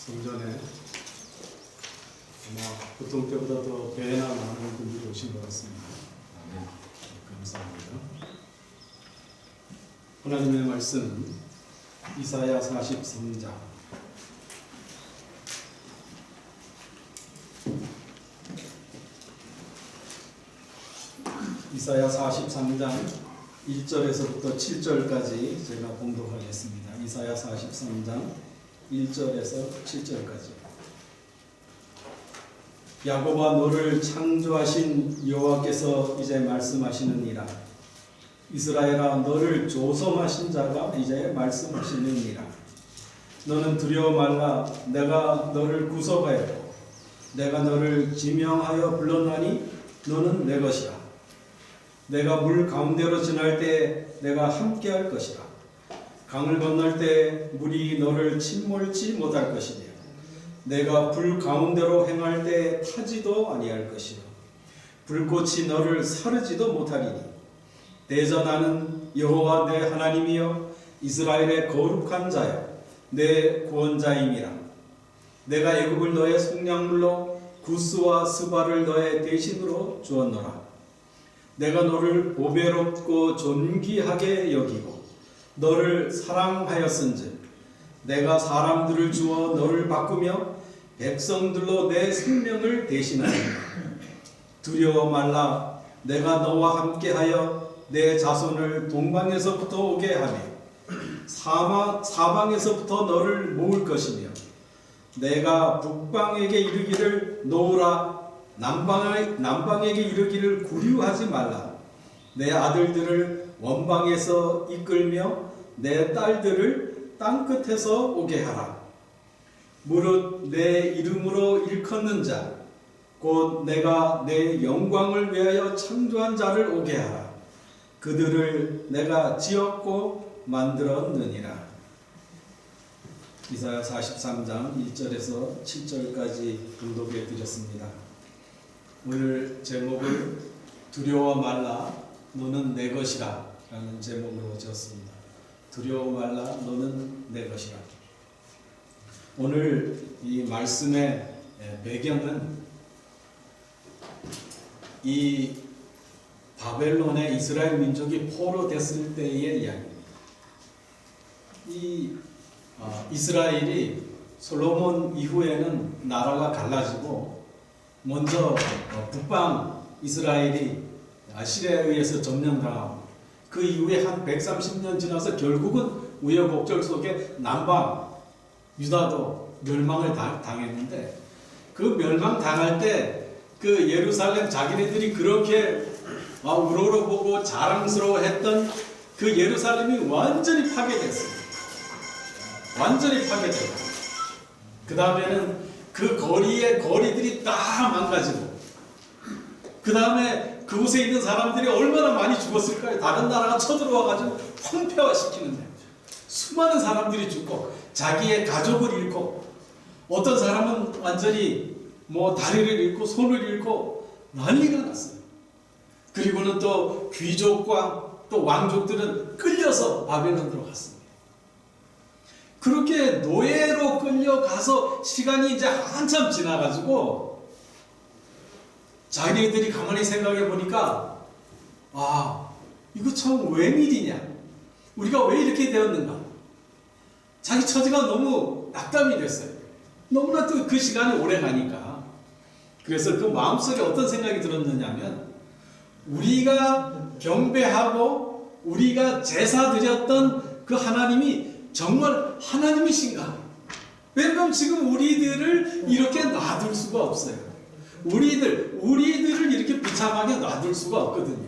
성전에 아마 보통 때보다 더 배나 많은 분들이 오신 것 같습니다. 네, 감사합니다. 하나님의 말씀 이사야 43장 이사야 43장 1절에서부터 7절까지 제가 봉독하겠습니다. 이사야 43장 1절에서 7절까지. 야곱아, 너를 창조하신 여호와께서 이제 말씀하시느니라. 이스라엘아, 너를 조성하신 자가 이제 말씀하시느니라. 너는 두려워 말라. 내가 너를 구속하였고 내가 너를 지명하여 불렀나니 너는 내 것이라. 내가 물 가운데로 지날 때 내가 함께할 것이라. 강을 건널 때 물이 너를 침몰치 못할 것이며 내가 불 가운데로 행할 때 타지도 아니할 것이요 불꽃이 너를 사르지도 못하리니 대전하는 여호와 내 하나님이여 이스라엘의 거룩한 자여 내 구원자임이라. 내가 애굽을 너의 속량물로 구스와 스바를 너의 대신으로 주었노라. 내가 너를 보배롭고 존귀하게 여기고 너를 사랑하였은즉 내가 사람들을 주어 너를 바꾸며 백성들로 내 생명을 대신하리라. 두려워 말라. 내가 너와 함께하여 내 자손을 동방에서부터 오게 하며 사방에서부터 너를 모을 것이며 내가 북방에게 이르기를 놓으라. 남방에게 이르기를 구류하지 말라. 내 아들들을 원방에서 이끌며 내 딸들을 땅끝에서 오게 하라. 무릇 내 이름으로 일컫는 자, 곧 내가 내 영광을 위하여 창조한 자를 오게 하라. 그들을 내가 지었고 만들었느니라. 이사야 43장 1절에서 7절까지 봉독해 드렸습니다. 오늘 제목을 두려워 말라 너는 내 것이라 라는 제목으로 지었습니다. 두려워 말라 너는 내 것이라. 오늘 이 말씀의 배경은 이 바벨론의 이스라엘 민족이 포로됐을 때의 이야기입니다. 이 이스라엘이 솔로몬 이후에는 나라가 갈라지고 먼저 북방 이스라엘이 아시리아에 의해서 점령당하고 그 이후에 한 130년 지나서 결국은 우여곡절 속에 남방 유다도 멸망을 당했는데 그 멸망당할 때 그 예루살렘 자기네들이 그렇게 우러러보고 자랑스러워했던 그 예루살렘이 완전히 파괴됐어요. 완전히 파괴됐어요. 그 다음에는 그 거리들이 다 망가지고 그 다음에 그곳에 있는 사람들이 얼마나 많이 죽었을까요? 다른 나라가 쳐들어와가지고 황폐화시키는데 수많은 사람들이 죽고 자기의 가족을 잃고 어떤 사람은 완전히 다리를 잃고 손을 잃고 난리가 났어요. 그리고는 또 귀족과 또 왕족들은 끌려서 바벨론으로 갔습니다. 그렇게 노예로 끌려가서 시간이 이제 한참 지나가지고 자기네들이 가만히 생각해 보니까 이거 참 웬일이냐, 우리가 왜 이렇게 되었는가. 자기 처지가 너무 낙담이 됐어요. 너무나 또 그 시간이 오래 가니까. 그래서 그 마음속에 어떤 생각이 들었느냐면 우리가 경배하고 우리가 제사 드렸던 그 하나님이 정말 하나님이신가? 왜냐하면 지금 우리들을 이렇게 놔둘 수가 없어요. 우리들을 이렇게 비참하게 놔둘 수가 없거든요.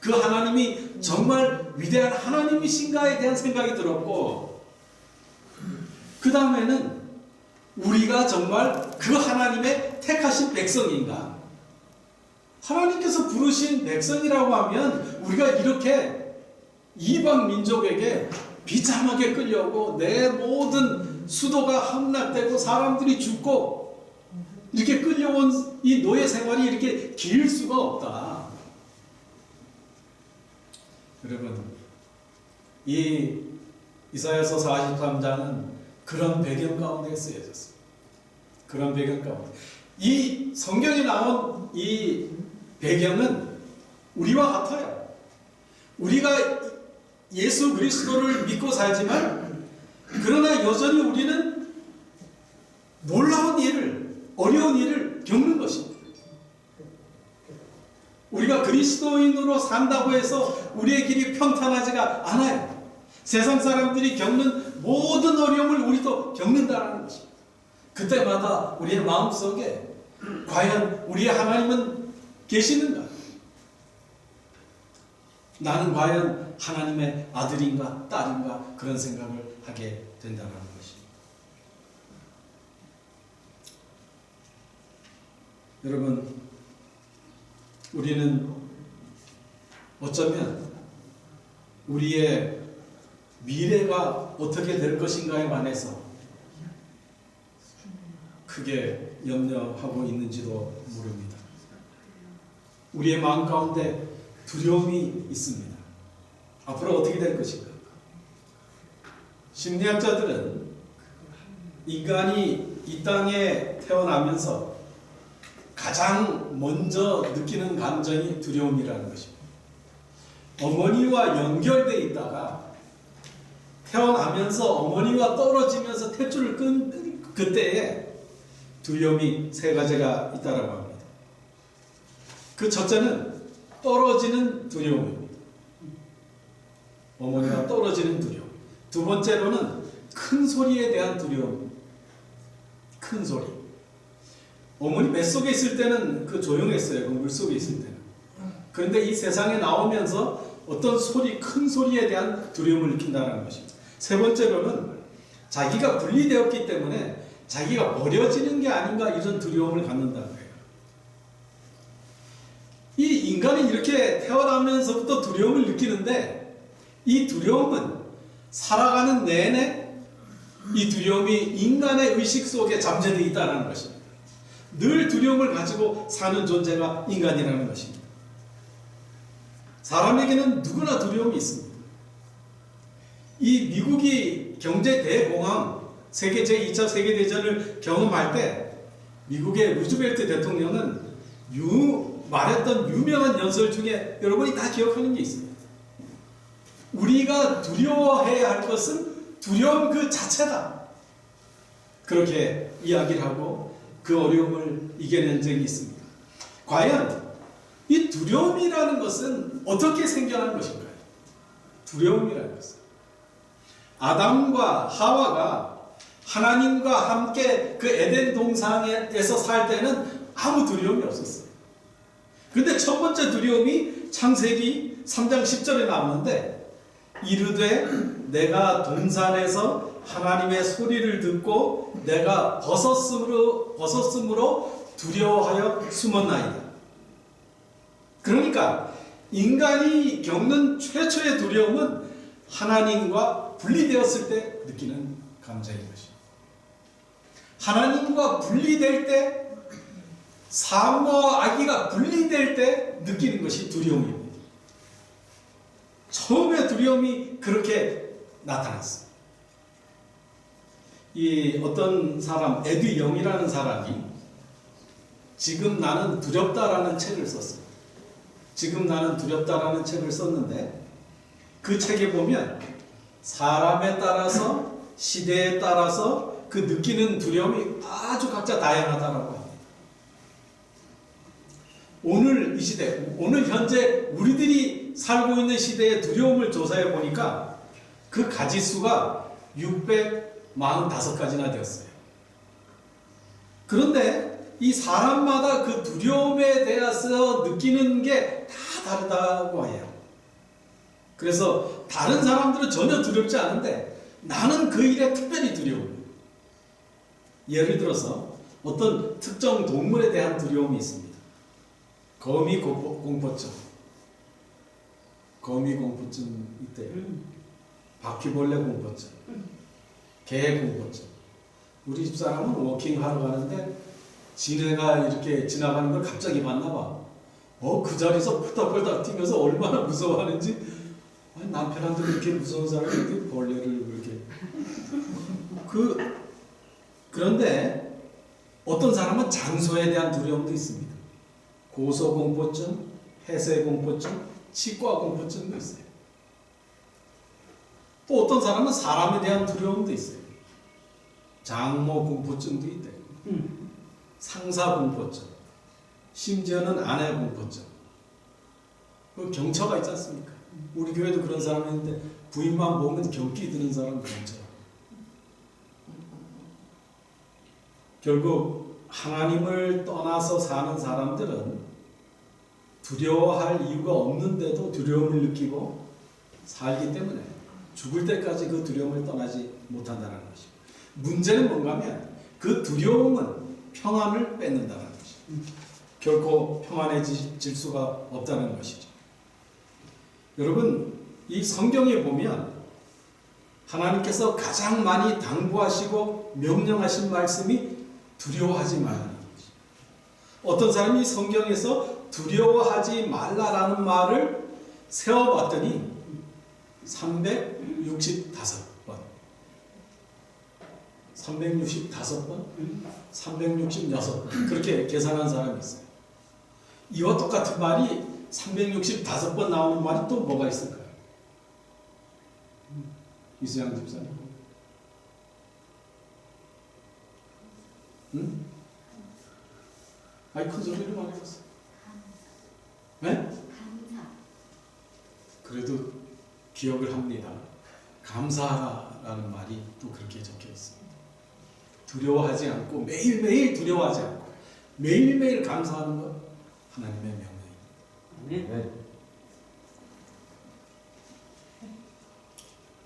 그 하나님이 정말 위대한 하나님이신가에 대한 생각이 들었고, 그 다음에는 우리가 정말 그 하나님의 택하신 백성인가? 하나님께서 부르신 백성이라고 하면 우리가 이렇게 이방 민족에게 비참하게 끌려오고 내 모든 수도가 함락되고 사람들이 죽고 이렇게 끌려온 이 노예 생활이 이렇게 길 수가 없다. 여러분, 이 이사야서 43장은 그런 배경 가운데 쓰여졌어요. 그런 배경 가운데. 이 성경에 나온 이 배경은 우리와 같아요. 우리가 예수 그리스도를 믿고 살지만 그러나 여전히 우리는 놀라운 일을, 어려운 일을 겪는 것입니다. 우리가 그리스도인으로 산다고 해서 우리의 길이 평탄하지가 않아요. 세상 사람들이 겪는 모든 어려움을 우리도 겪는다는 것입니다. 그때마다 우리의 마음속에 과연 우리의 하나님은 계시는가? 나는 과연 하나님의 아들인가 딸인가 그런 생각을 하게 된다는 것입니다. 여러분, 우리는 어쩌면 우리의 미래가 어떻게 될 것인가에 관해서 크게 염려하고 있는지도 모릅니다. 우리의 마음 가운데 두려움이 있습니다. 앞으로 어떻게 될 것인가? 심리학자들은 인간이 이 땅에 태어나면서 가장 먼저 느끼는 감정이 두려움이라는 것입니다. 어머니와 연결되어 있다가 태어나면서 어머니와 떨어지면서 탯줄을 끈 그때에 두려움이 세 가지가 있다라고 합니다. 그 첫째는 떨어지는 두려움입니다. 어머니와 떨어지는 두려움. 두 번째로는 큰 소리에 대한 두려움. 큰 소리. 어머니 뱃속에 있을 때는 그 조용했어요. 그 물속에 있을 때는. 그런데 이 세상에 나오면서 어떤 소리, 큰 소리에 대한 두려움을 느낀다는 것입니다. 세 번째로는 자기가 분리되었기 때문에 자기가 버려지는 게 아닌가 이런 두려움을 갖는다는 거예요. 이 인간이 이렇게 태어나면서부터 두려움을 느끼는데 이 두려움은 살아가는 내내 이 두려움이 인간의 의식 속에 잠재되어 있다는 것입니다. 늘 두려움을 가지고 사는 존재가 인간이라는 것입니다. 사람에게는 누구나 두려움이 있습니다. 이 미국이 경제 대공황, 세계 제2차 세계대전을 경험할 때 미국의 루즈벨트 대통령은 말했던 유명한 연설 중에 여러분이 다 기억하는 게 있습니다. 우리가 두려워해야 할 것은 두려움 그 자체다. 그렇게 이야기를 하고 그 어려움을 이겨낸 적이 있습니다. 과연 이 두려움이라는 것은 어떻게 생겨난 것인가요? 두려움이라는 것은 아담과 하와가 하나님과 함께 그 에덴 동산에서 살 때는 아무 두려움이 없었어요. 그런데 첫 번째 두려움이 창세기 3장 10절에 나오는데 이르되 내가 동산에서 하나님의 소리를 듣고 내가 벗었으므로 두려워하여 숨었나이다. 그러니까 인간이 겪는 최초의 두려움은 하나님과 분리되었을 때 느끼는 감정인 것입니다. 하나님과 분리될 때, 삶과 아기가 분리될 때 느끼는 것이 두려움입니다. 처음에 두려움이 그렇게 나타났어요. 이 어떤 사람, 에드 영이라는 사람이 지금 나는 두렵다라는 책을 썼어요. 지금 나는 두렵다라는 책을 썼는데 그 책에 보면 사람에 따라서 시대에 따라서 그 느끼는 두려움이 아주 각자 다양하다라고 합니다. 오늘 이 시대, 오늘 현재 우리들이 살고 있는 시대의 두려움을 조사해 보니까 그 가지수가 645가지나 되었어요. 그런데 이 사람마다 그 두려움에 대해서 느끼는 게 다 다르다고 해요. 그래서 다른 사람들은 전혀 두렵지 않은데 나는 그 일에 특별히 두려워요. 예를 들어서 어떤 특정 동물에 대한 두려움이 있습니다. 거미 공포증. 거미 공포증 있대요. 바퀴벌레 공포증. 개 공포증. 우리 집사람은 워킹하러 가는데 지네가 이렇게 지나가는 걸 갑자기 봤나 봐. 그 자리에서 펄떡펄떡 뛰면서 얼마나 무서워하는지. 아니, 남편한테 그렇게 무서운 사람이 이렇게 벌레를 그렇게. 그런데 어떤 사람은 장소에 대한 두려움도 있습니다. 고소공포증, 폐쇄공포증, 치과공포증도 있어요. 또 어떤 사람은 사람에 대한 두려움도 있어요. 장모공포증도 있대요. 상사공포증, 심지어는 아내공포증. 그 경처가 있지 않습니까? 우리 교회도 그런 사람이 있는데 부인만 보면 경기 드는 사람 경처. 결국 하나님을 떠나서 사는 사람들은 두려워할 이유가 없는데도 두려움을 느끼고 살기 때문에 죽을 때까지 그 두려움을 떠나지 못한다는 것입니다. 문제는 뭔가 하면 그 두려움은 평안을 뺏는다는 것입니다. 결코 평안해질 수가 없다는 것이죠. 여러분, 이 성경에 보면 하나님께서 가장 많이 당부하시고 명령하신 말씀이 두려워하지 말라는 것입니다. 어떤 사람이 성경에서 두려워하지 말라라는 말을 세어봤더니 365번, 365번, 366번 그렇게 계산한 사람이 있어요. 이와 똑같은 말이 365번 나오는 말이 또 뭐가 있을까요? 이수양 집사님. 응? 아이 큰 소리로 말해봤어. 네? 감사. 그래도 기억을 합니다. 감사하라는 말이 또 그렇게 적혀 있습니다. 두려워하지 않고 매일매일 두려워하지 않고 매일매일 감사하는 것 하나님의 명령입니다. 네.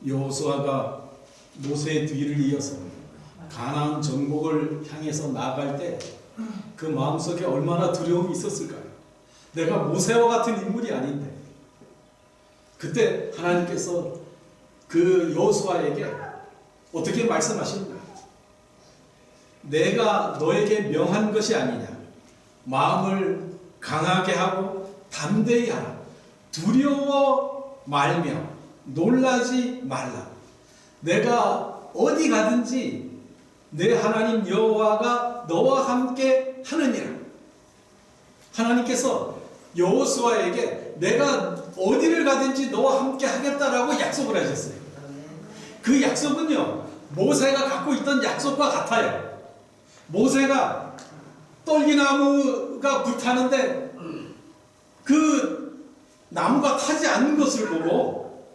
여호수아가 모세의 뒤를 이어서 가나안 정복을 향해서 나아갈 때 그 마음속에 얼마나 두려움이 있었을까요? 내가 모세와 같은 인물이 아닌데 그때 하나님께서 그 여호수아에게 어떻게 말씀하십니까? 내가 너에게 명한 것이 아니냐. 마음을 강하게 하고 담대히 하라. 두려워 말며 놀라지 말라. 내가 어디 가든지 내 하나님 여호와가 너와 함께 하느니라. 하나님께서 여호수아에게 내가 어디를 가든지 너와 함께 하겠다라고 약속을 하셨어요. 그 약속은요, 모세가 갖고 있던 약속과 같아요. 모세가 떨기나무가 불타는데 그 나무가 타지 않는 것을 보고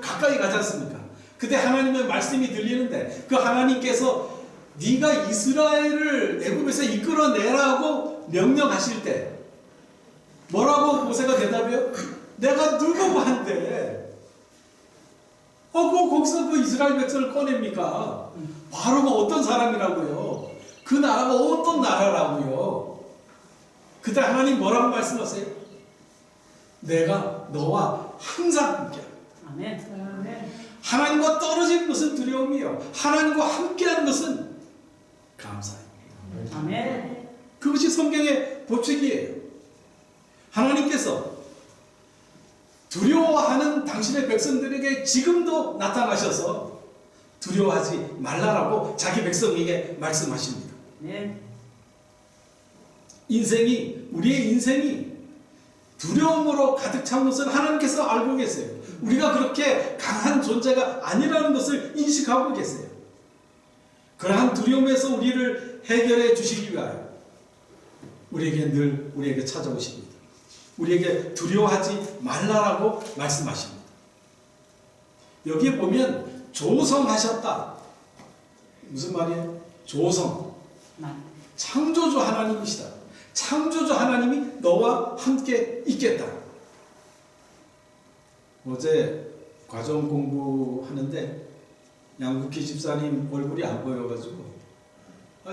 가까이 가지 않습니까? 그때 하나님의 말씀이 들리는데 그 하나님께서 네가 이스라엘을 애굽에서 이끌어내라고 명령하실 때 뭐라고 모세가 대답해요? 내가 누구고 한데 거기서 그 이스라엘 백성을 꺼냅니까? 바로가 어떤 사람이라고요? 그 나라가 어떤 나라라고요? 그때 하나님 뭐라고 말씀하세요? 내가 너와 항상 함께하다. 아멘. 하나님과 떨어지는 것은 두려움이요. 하나님과 함께하는 것은 감사입니다. 아멘. 그것이 성경의 법칙이에요. 하나님께서 두려워하는 당신의 백성들에게 지금도 나타나셔서 두려워하지 말라라고 자기 백성에게 말씀하십니다. 네. 우리의 인생이 두려움으로 가득 찬 것을 하나님께서 알고 계세요. 우리가 그렇게 강한 존재가 아니라는 것을 인식하고 계세요. 그러한 두려움에서 우리를 해결해 주시기 위하여 우리에게 찾아오십니다. 우리에게 두려워하지 말라라고 말씀하십니다. 여기에 보면 조성하셨다. 무슨 말이에요? 조성. 창조주 하나님이시다. 창조주 하나님이 너와 함께 있겠다. 어제 과정 공부하는데 양국희 집사님 얼굴이 안 보여가지고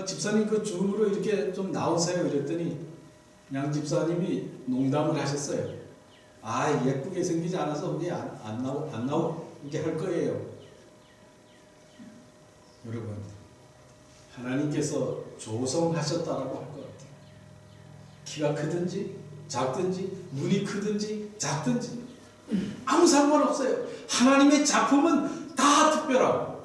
집사님 그 줌으로 이렇게 좀 나오세요 이랬더니 양 집사님이 농담을 하셨어요. 예쁘게 생기지 않아서 그게 안 나오게 할 거예요. 여러분, 하나님께서 조성하셨다라고 할 것 같아요. 키가 크든지 작든지 눈이 크든지 작든지 아무 상관없어요. 하나님의 작품은 다 특별하고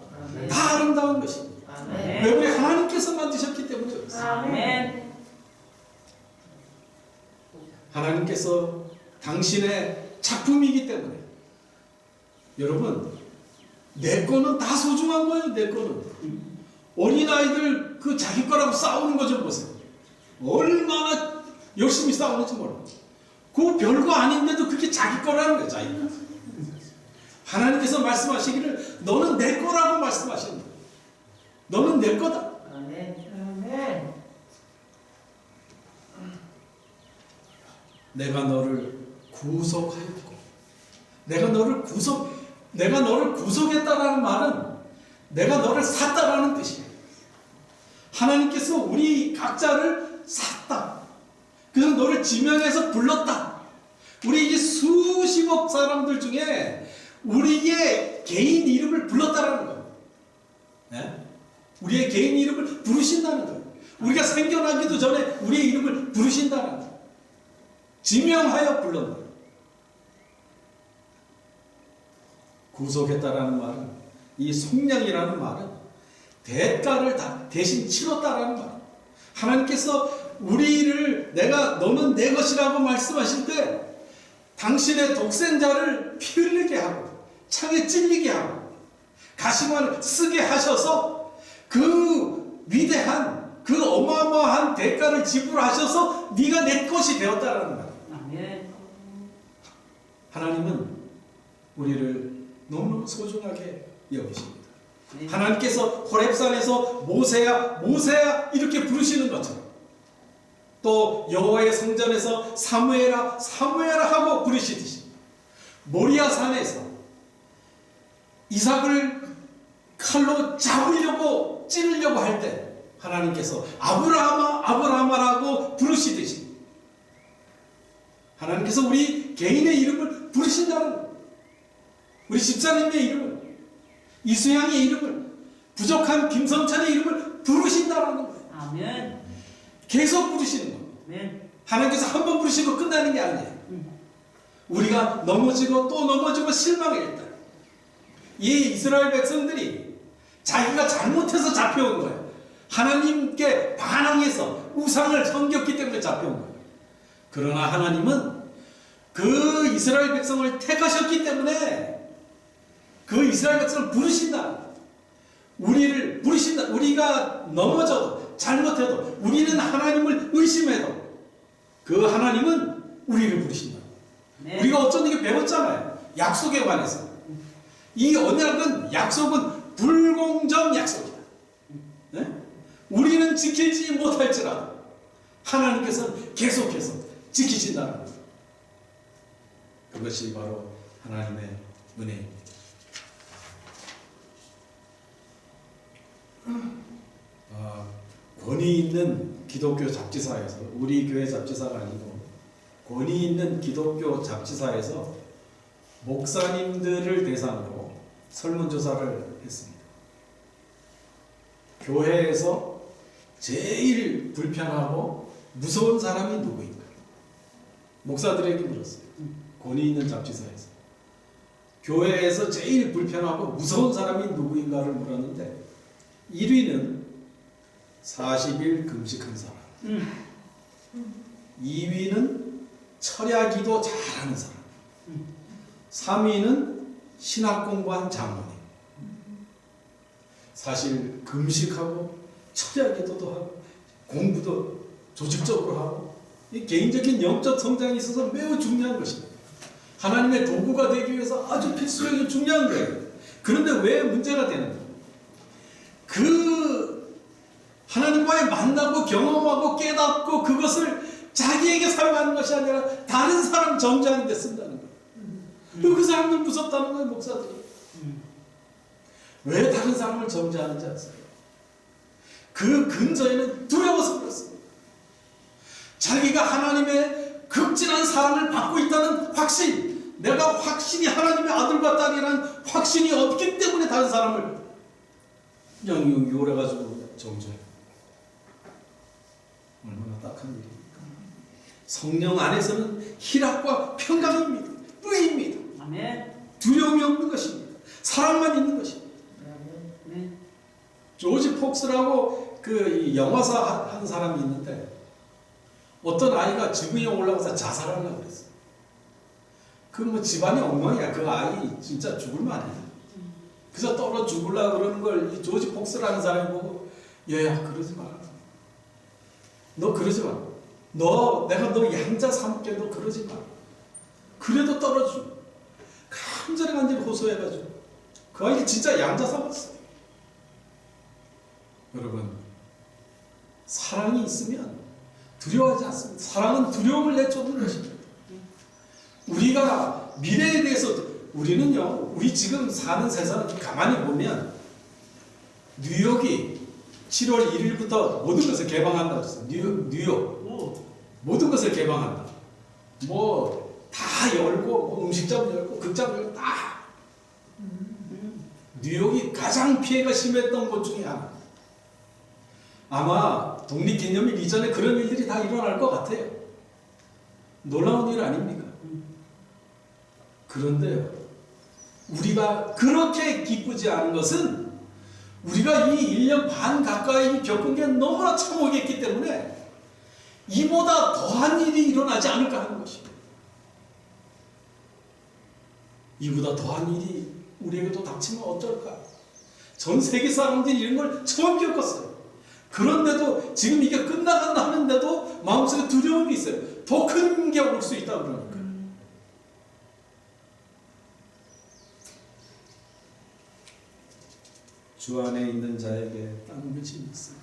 하나님께서 당신의 작품이기 때문에 여러분 내 거는 다 소중한 거예요. 내 거는 어린아이들 그 자기 거라고 싸우는 거 좀 보세요. 얼마나 열심히 싸우는지 몰라. 그 별거 아닌데도 그게 자기 거라는 거예요. 자기 거. 하나님께서 말씀하시기를 너는 내 거라고 말씀하신다. 너는 내 거다. 아멘. 내가 너를 구속하였고 내가 너를 구속했다라는 말은 내가 너를 샀다라는 뜻이에요. 하나님께서 우리 각자를 샀다. 그래서 너를 지명해서 불렀다. 우리 이제 수십억 사람들 중에 우리의 개인 이름을 불렀다라는 거예요. 네? 우리의 개인 이름을 부르신다는 거예요. 우리가 생겨나기도 전에 우리의 이름을 부르신다는 거예요. 지명하여 불렀다. 구속했다라는 말은, 이 속량이라는 말은 대가를 다 대신 치렀다라는 말. 하나님께서 우리를 너는 내 것이라고 말씀하실 때 당신의 독생자를 피 흘리게 하고 창에 찔리게 하고 가시관을 쓰게 하셔서 그 위대한 그 어마어마한 대가를 지불하셔서 네가 내 것이 되었다라는 말. 아멘. 하나님은 우리를 너무너무 소중하게 여기십니다. 네. 하나님께서 호렙산에서 모세야 모세야 이렇게 부르시는 것처럼 또 여호와의 성전에서 사무엘아 사무엘아 하고 부르시듯이 모리아 산에서 이삭을 칼로 잡으려고 찌르려고 할 때 하나님께서 아브라함아 아브라함아라고 부르시듯이 하나님께서 우리 개인의 이름을 부르신다는 거예요. 우리 집사님의 이름을, 이수양의 이름을, 부족한 김성찬의 이름을 부르신다는 거예요. 아멘. 계속 부르시는 거예요. 아멘. 하나님께서 한 번 부르시고 끝나는 게 아니에요. 우리가 넘어지고 또 넘어지고 실망할 때 이 이스라엘 백성들이 자기가 잘못해서 잡혀온 거예요. 하나님께 반항해서 우상을 섬겼기 때문에 잡혀온 거예요. 그러나 하나님은 그 이스라엘 백성을 택하셨기 때문에 그 이스라엘 백성을 부르신다. 우리를 부르신다. 우리가 넘어져도 잘못해도 우리는 하나님을 의심해도 그 하나님은 우리를 부르신다. 네. 우리가 어쩐지 배웠잖아요. 약속에 관해서. 이 언약은 약속은 불공정 약속이다. 네? 우리는 지키지 못할지라도 하나님께서는 계속해서 지키신다는 것. 그것이 바로 하나님의 은혜입니다. 권위 있는 기독교 잡지사에서, 우리 교회 잡지사가 아니고 권위 있는 기독교 잡지사에서 목사님들을 대상으로 설문조사를 했습니다. 교회에서 제일 불편하고 무서운 사람이 누구인가? 목사들에게 물었어요. 권위 있는 잡지사에서 교회에서 제일 불편하고 무서운 사람이 누구인가를 물었는데 1위는 40일 금식한 사람, 2위는 철야기도 잘하는 사람, 3위는 신학 공부한 장로님. 사실 금식하고 철야기도도 하고 공부도 조직적으로 하고 이 개인적인 영적 성장이 있어서 매우 중요한 것입니다. 하나님의 도구가 되기 위해서 아주 필수적인 중요한 거예요. 그런데 왜 문제가 되는 거예요? 그 하나님과의 만나고 경험하고 깨닫고 그것을 자기에게 사용하는 것이 아니라 다른 사람 정죄하는 데 쓴다는 거예요. 그 사람들 무섭다는 거예요, 목사들이. 왜 다른 사람을 정죄하는지 아세요? 그 근저에는 두려워서 그렇습니다. 자기가 하나님의 극진한 사랑을 받고 있다는 확신, 내가 확신이 하나님의 아들과 딸이라는 확신이 없기 때문에 다른 사람을 그냥 요래가지고 정죄해요. 얼마나 딱한 일입니까? 성령 안에서는 희락과 평강입니다. 뿌입니다. 아멘. 두려움이 없는 것입니다. 사랑만 있는 것입니다. 아멘. 조지 폭스라고 그 영화사 한 사람이 있는데 어떤 아이가 지붕 위에 올라가서 자살하려고 그랬어. 그 뭐 집안이 엉망이야. 그 아이 진짜 죽을 만해. 그래서 떨어 죽으려고 그러는 걸 이 조지 폭스라는 사람이 보고, 얘야 그러지 마. 너 그러지 마. 내가 너 양자 삼게 너 그러지 마. 그래도 떨어져. 간절히 호소해가지고 그 아이가 진짜 양자 삼았어요. 여러분, 사랑이 있으면 두려워하지 않습니다. 사랑은 두려움을 내쫓는 것입니다. 우리가 미래에 대해서 우리는요, 우리 지금 사는 세상을 가만히 보면 뉴욕이 7월 1일부터 모든 것을 개방한다고 했어요. 뉴욕 모든 것을 개방한다. 뭐 다 열고 뭐 음식점 열고 극장 열고 다. 뉴욕이 가장 피해가 심했던 곳 중에 하나. 아마 독립기념일 이전에 그런 일들이 다 일어날 것 같아요. 놀라운 일 아닙니까? 그런데요, 우리가 그렇게 기쁘지 않은 것은 우리가 이 1년 반 가까이 겪은 게 너무나 참혹했기 때문에 이보다 더한 일이 일어나지 않을까 하는 것입니다. 이보다 더한 일이 우리에게도 닥치면 어쩔까? 전 세계 사람들이 이런 걸 처음 겪었어요. 그런데도 지금 이게 끝나간다 하는데도 마음속에 두려움이 있어요. 더 큰 게 올 수 있다 그러니까. 주 안에 있는 자에게 땅 근심이 있어요.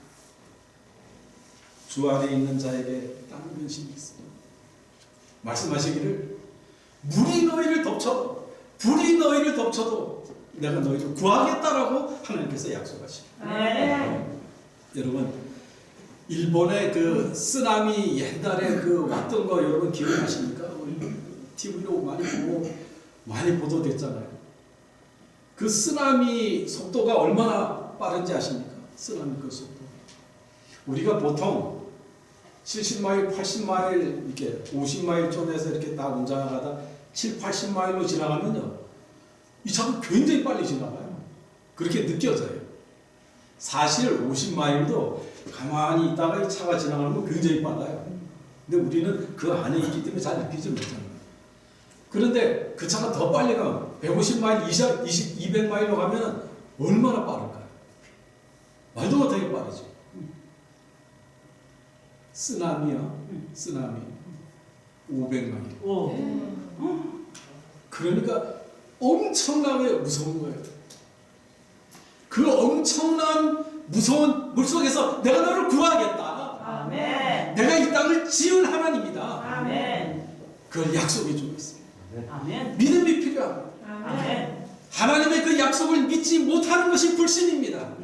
주 안에 있는 자에게 땅 근심이 있어요. 말씀하시기를 물이 너희를 덮쳐도 불이 너희를 덮쳐도 내가 너희를 구하겠다라고 하나님께서 약속하십니다. 네. 여러분, 일본의 그 쓰나미 옛날에 그 왔던 거 여러분 기억나십니까? 우리 TV로 많이 보도됐잖아요. 그 쓰나미 속도가 얼마나 빠른지 아십니까? 쓰나미 그 속도. 우리가 보통 70마일, 80마일 이렇게 50마일 존에서 이렇게 딱 운전하다 7, 80마일로 지나가면요, 이 차가 굉장히 빨리 지나가요. 그렇게 느껴져요. 사실 50마일도 가만히 있다가 이 차가 지나가면 굉장히 빨라요. 근데 우리는 그 안에 있기 때문에 잘 느끼지 못합니다. 그런데 그 차가 더 빨리 가면 150마일, 200마일로 가면 얼마나 빠를까요? 말도 못하게 빠르죠. 쓰나미요. 쓰나미 500마일. 그러니까 엄청나게 무서운 거예요. 그 엄청난 무서운 물속에서 내가 너를 구하겠다. 아멘. 내가 이 땅을 지은 하나님이다. 아멘. 그걸 약속해 주고 있습니다. 아멘. 믿음이 필요합니다. 아멘. 하나님의 그 약속을 믿지 못하는 것이 불신입니다.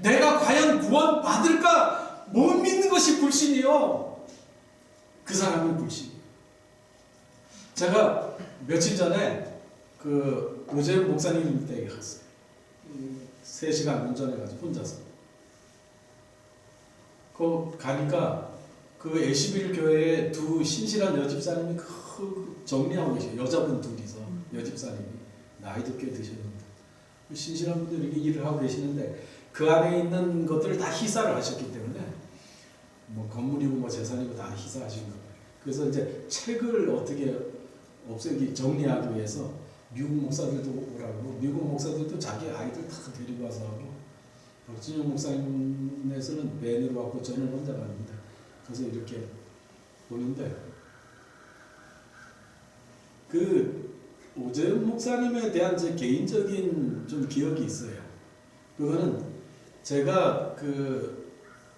내가 과연 구원 받을까 못 믿는 것이 불신이요. 그 사람은 불신이에요. 제가 며칠 전에 그 오재훈 목사님 댁에 갔어요. 3시간 운전해가지고 혼자서. 그 가니까 그 에시빌 교회에 두 신실한 여집사님이 정리하고 계세요. 여자분 둘이서 여집사님이 나이도 꽤 드셨는데 신실한 분들이 이렇게 일을 하고 계시는데 그 안에 있는 것들을 다 희사를 하셨기 때문에 뭐 건물이고 뭐 재산이고 다 희사하신 거예요. 그래서 이제 책을 어떻게 없애기 정리하기 위해서 미국 목사들도 오라고, 미국 목사들도 자기 아이들 다 데리고 와서 하고, 박진영 목사님에서는 밴으로 왔고 저는 혼자 갑니다. 그래서 이렇게 보는데 그 오재훈 목사님에 대한 제 개인적인 좀 기억이 있어요. 그거는 제가 그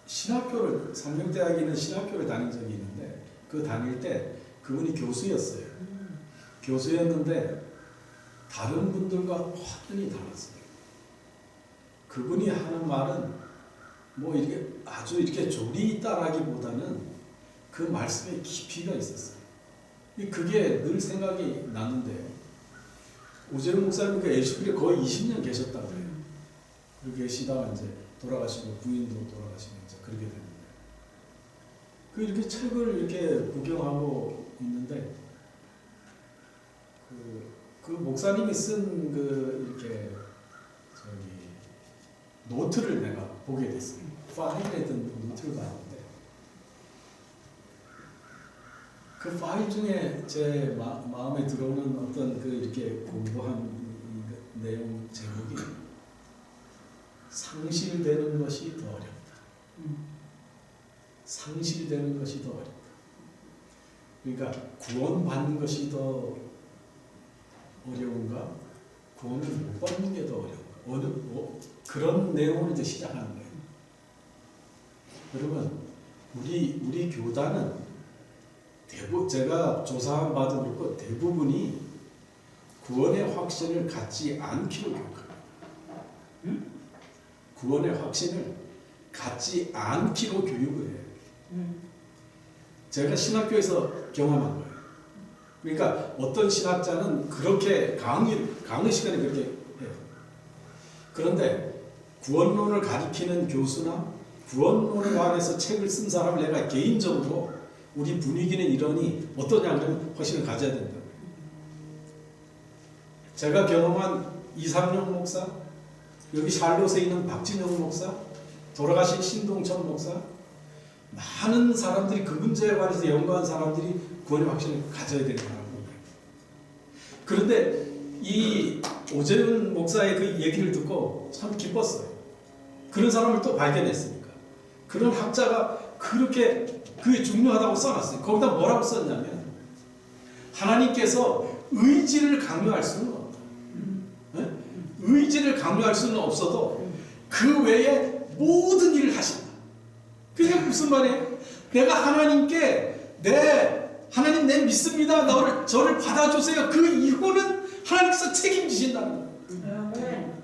신학교를, 상명대학에 있는 신학교를 다닌 적이 있는데 그 다닐 때 그분이 교수였어요. 교수였는데 다른 분들과 확연히 달랐어요. 그분이 하는 말은 뭐 이렇게 아주 이렇게 조리 있다라기보다는 그 말씀에 깊이가 있었어요. 그게 늘 생각이 나는데요. 오재훈 목사님 그 에시빌에 거의 20년 계셨다고 해요. 그렇게 계시다가 이제 돌아가시고 부인도 돌아가시고 이제 그렇게 됐는데 이렇게 책을 이렇게 구경하고 있는데 그 목사님이 쓴 그 이렇게 저기 노트를 내가 보게 됐어요. 파일에 든 노트를 봤는데 그 파일 중에 제 마음에 들어오는 어떤 그 이렇게 공부한 이 내용 제목이 상실되는 것이 더 어렵다. 상실되는 것이 더 어렵다. 그러니까 구원받는 것이 더 어려운가? 구원을 못 받는 게 더 어려운가? 그런 내용으로 이제 시작하는 거예요. 여러분, 우리 교단은 제가 조사한 바도 그렇고 대부분이 구원의 확신을 갖지 않기로 교육합니다. 구원의 확신을 갖지 않기로 교육을 해요. 제가 신학교에서 경험한 거예요. 그러니까 어떤 신학자는 그렇게 강의 시간에 그렇게 해요. 그런데 구원론을 가리키는 교수나 구원론에 관해서 책을 쓴 사람을 내가 개인적으로 우리 분위기는 이러니 어떠냐 그러면 확신을 가져야 된다. 제가 경험한 이삼용 목사, 여기 샬롯에 있는 박진영 목사, 돌아가신 신동천 목사, 많은 사람들이 그 문제에 관해서 연구한 사람들이 구원의 확신을 가져야 되는 사람입니다. 그런데 이 오재훈 목사의 그 얘기를 듣고 참 기뻤어요. 그런 사람을 또 발견했으니까. 그런 학자가 그렇게 그게 중요하다고 써놨어요. 거기다 뭐라고 썼냐면 하나님께서 의지를 강요할 수는 없다. 네? 의지를 강요할 수는 없어도 그 외에 모든 일을 하신다. 그게 무슨 말이에요? 내가 하나님께 하나님 내 믿습니다. 저를 받아주세요. 그 이후는 하나님께서 책임지신다는 거예요.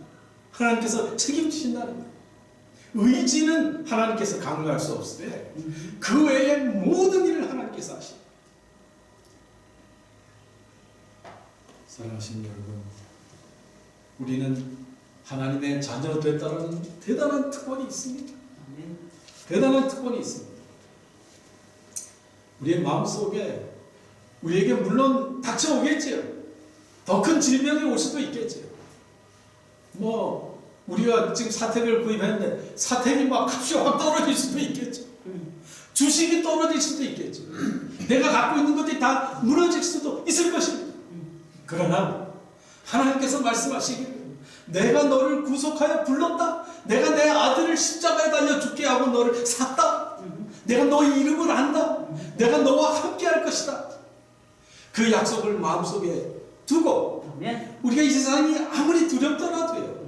하나님께서 책임지신다는 거예요. 의지는 하나님께서 강요할 수 없으되 그 외에 모든 일을 하나님께서 하신다. 사랑하시는 여러분, 우리는 하나님의 자녀 됐다는 대단한 특권이 있습니다. 대단한 특권이 있습니다. 우리의 마음속에 우리에게 물론 닥쳐오겠지요. 더 큰 질병이 올 수도 있겠지요. 우리가 지금 사택을 구입했는데 사택이 막 값이 확 떨어질 수도 있겠죠. 주식이 떨어질 수도 있겠죠. 내가 갖고 있는 것들이 다 무너질 수도 있을 것입니다. 그러나 하나님께서 말씀하시기를 내가 너를 구속하여 불렀다. 내가 내 아들을 십자가에 달려 죽게 하고 너를 샀다. 내가 너의 이름을 안다. 내가 너와 함께 할 것이다. 그 약속을 마음속에 두고 우리가 이 세상이 아무리 두렵더라도요.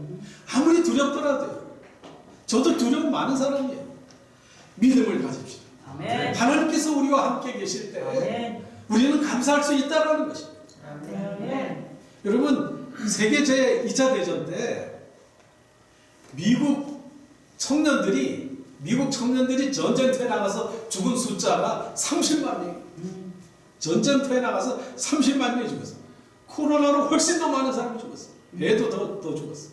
아무리 두렵더라도요. 저도 두려움 많은 사람이에요. 믿음을 가집시다. 아멘. 하나님께서 우리와 함께 계실 때 아멘. 우리는 감사할 수 있다는 것입니다. 아멘. 여러분, 세계 제2차 대전 때 미국 청년들이 전쟁터에 나가서 죽은 숫자가 30만 명. 전쟁터에 나가서 30만 명이 죽었어. 코로나로 훨씬 더 많은 사람이 죽었어. 애도 더 죽었어.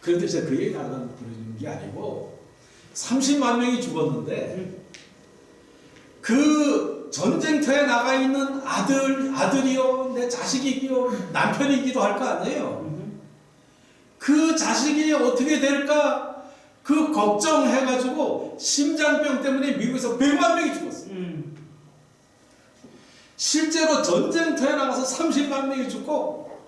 그런데 제가 그 얘기 하려고 그러는 게 아니고 30만 명이 죽었는데 그 전쟁터에 나가 있는 아들이요, 내 자식이요, 남편이기도 할 거 아니에요. 그 자식이 어떻게 될까 그 걱정해가지고 심장병 때문에 미국에서 100만 명이 죽었어요. 실제로 전쟁터에 나가서 30만 명이 죽고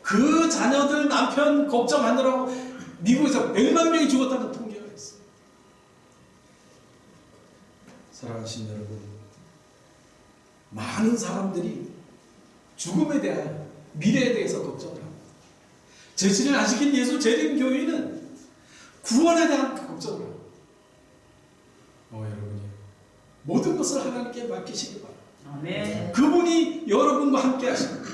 그 자녀들 남편 걱정하느라고 미국에서 100만 명이 죽었다는 통계가 있어요. 사랑하신 여러분, 많은 사람들이 죽음에 대한 미래에 대해서 걱정을 합니다. 제신을 안 시킨 예수 재림교회는 구원에 대한 걱정을 합니다. 여러분이 모든 것을 하나님께 맡기시기 바랍니다. 아멘. 그분이 여러분과 함께 하십니다.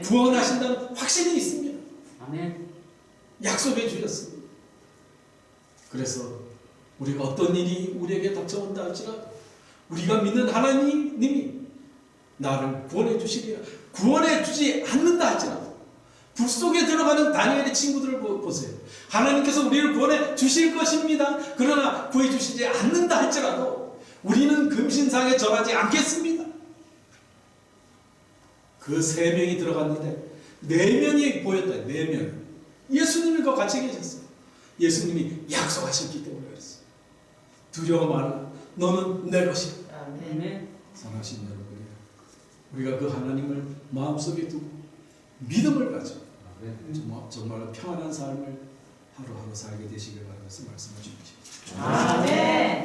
구원하신다는 확신이 있습니다. 아멘. 약속해 주셨습니다. 그래서 우리가 어떤 일이 우리에게 닥쳐온다 할지라도 우리가 믿는 하나님이 나를 구원해 주시리라. 구원해 주지 않는다 할지라도 불 속에 들어가는 다니엘의 친구들을 보세요. 하나님께서 우리를 구원해 주실 것입니다. 그러나 구해 주시지 않는다 할지라도 우리는 금신상에 절하지 않겠습니다. 그 3명이 들어갔는데 4명이 보였다. 4명. 예수님과 같이 계셨어요. 예수님이 약속하셨기 때문에 그랬어요. 두려워 말라. 너는 내 것이다. 아멘. 사랑하신 여러분이 우리가 그 하나님을 마음속에 두고 믿음을 가지고 정말 평안한 삶을 하루하루 살게 되시길 바라면서 말씀을 주십시오. 아멘.